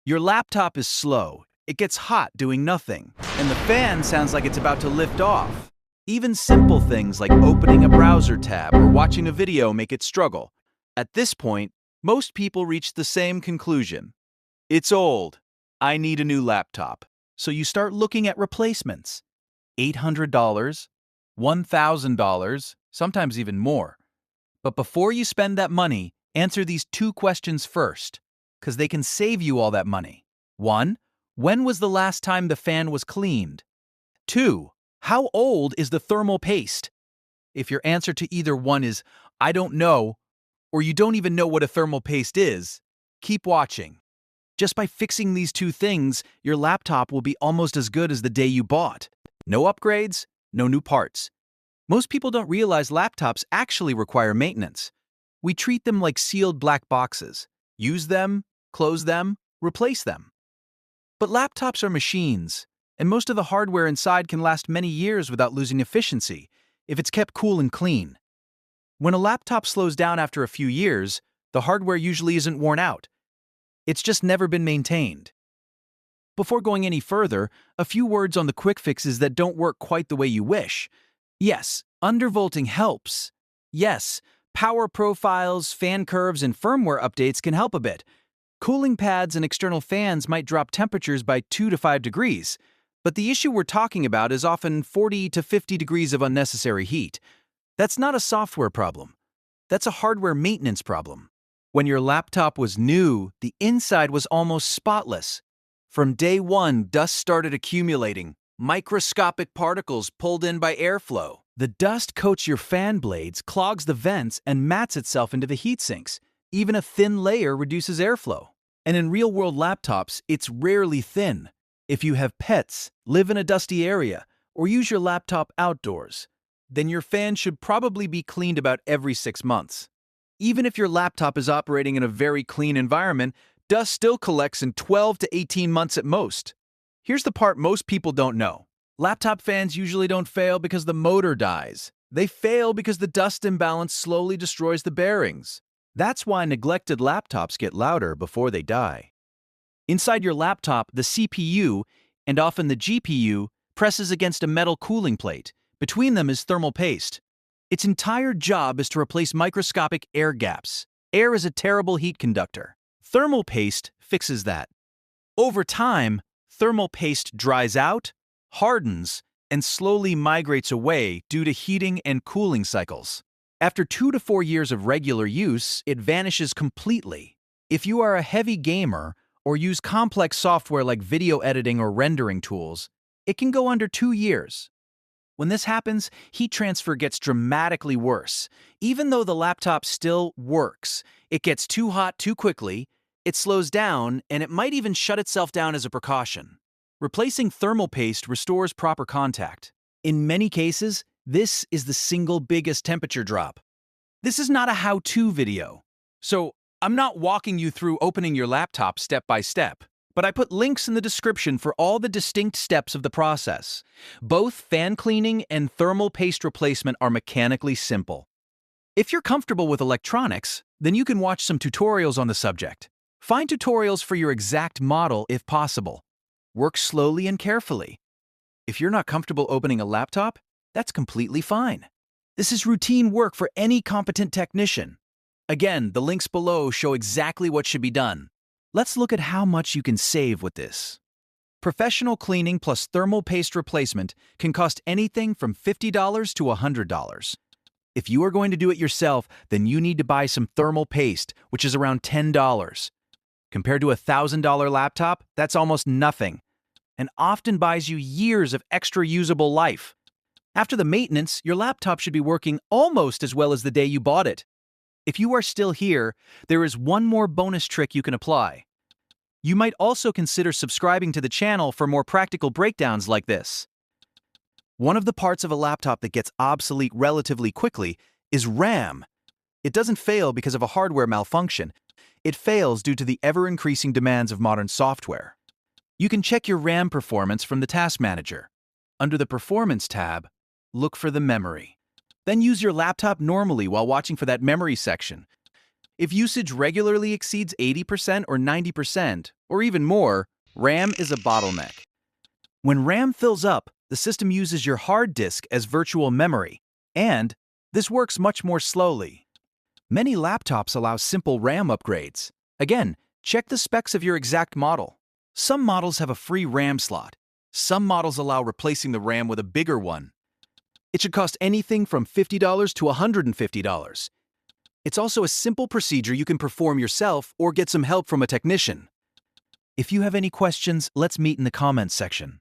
Your laptop is slow, it gets hot doing nothing, and the fan sounds like it's about to lift off. Even simple things like opening a browser tab or watching a video make it struggle. At this point, most people reach the same conclusion. It's old. I need a new laptop. So you start looking at replacements. $800, $1,000, sometimes even more. But before you spend that money, answer these two questions first, because they can save you all that money. 1. When was the last time the fan was cleaned? 2. How old is the thermal paste? If your answer to either one is, I don't know, or you don't even know what a thermal paste is, keep watching. Just by fixing these two things, your laptop will be almost as good as the day you bought. No upgrades, no new parts. Most people don't realize laptops actually require maintenance. We treat them like sealed black boxes. Use them, close them, replace them. But laptops are machines, and most of the hardware inside can last many years without losing efficiency if it's kept cool and clean. When a laptop slows down after a few years, the hardware usually isn't worn out. It's just never been maintained. Before going any further, a few words on the quick fixes that don't work quite the way you wish. Yes, undervolting helps. Yes, power profiles, fan curves, and firmware updates can help a bit. Cooling pads and external fans might drop temperatures by 2 to 5 degrees, but the issue we're talking about is often 40 to 50 degrees of unnecessary heat. That's not a software problem. That's a hardware maintenance problem. When your laptop was new, the inside was almost spotless. From day one, dust started accumulating, microscopic particles pulled in by airflow. The dust coats your fan blades, clogs the vents, and mats itself into the heat sinks. Even a thin layer reduces airflow. And in real-world laptops, it's rarely thin. If you have pets, live in a dusty area, or use your laptop outdoors, then your fan should probably be cleaned about every 6 months. Even if your laptop is operating in a very clean environment, dust still collects in 12 to 18 months at most. Here's the part most people don't know. Laptop fans usually don't fail because the motor dies. They fail because the dust imbalance slowly destroys the bearings. That's why neglected laptops get louder before they die. Inside your laptop, the CPU, and often the GPU, presses against a metal cooling plate. Between them is thermal paste. Its entire job is to replace microscopic air gaps. Air is a terrible heat conductor. Thermal paste fixes that. Over time, thermal paste dries out, hardens, and slowly migrates away due to heating and cooling cycles. After 2 to 4 years of regular use, it vanishes completely. If you are a heavy gamer or use complex software like video editing or rendering tools, it can go under 2 years. When this happens, heat transfer gets dramatically worse. Even though the laptop still works, it gets too hot too quickly, it slows down, and it might even shut itself down as a precaution. Replacing thermal paste restores proper contact. In many cases, this is the single biggest temperature drop. This is not a how-to video, so I'm not walking you through opening your laptop step by step, but I put links in the description for all the distinct steps of the process. Both fan cleaning and thermal paste replacement are mechanically simple. If you're comfortable with electronics, then you can watch some tutorials on the subject. Find tutorials for your exact model if possible. Work slowly and carefully. If you're not comfortable opening a laptop, that's completely fine. This is routine work for any competent technician. Again, the links below show exactly what should be done. Let's look at how much you can save with this. Professional cleaning plus thermal paste replacement can cost anything from $50 to $100. If you are going to do it yourself, then you need to buy some thermal paste, which is around $10. Compared to a $1,000 laptop, that's almost nothing, and often buys you years of extra usable life. After the maintenance, your laptop should be working almost as well as the day you bought it. If you are still here, there is one more bonus trick you can apply. You might also consider subscribing to the channel for more practical breakdowns like this. One of the parts of a laptop that gets obsolete relatively quickly is RAM. It doesn't fail because of a hardware malfunction. It fails due to the ever-increasing demands of modern software. You can check your RAM performance from the Task Manager. Under the Performance tab, look for the memory. Then use your laptop normally while watching for that memory section. If usage regularly exceeds 80% or 90%, or even more, RAM is a bottleneck. When RAM fills up, the system uses your hard disk as virtual memory, and this works much more slowly. Many laptops allow simple RAM upgrades. Again, check the specs of your exact model. Some models have a free RAM slot. Some models allow replacing the RAM with a bigger one. It should cost anything from $50 to $150. It's also a simple procedure you can perform yourself or get some help from a technician. If you have any questions, let's meet in the comments section.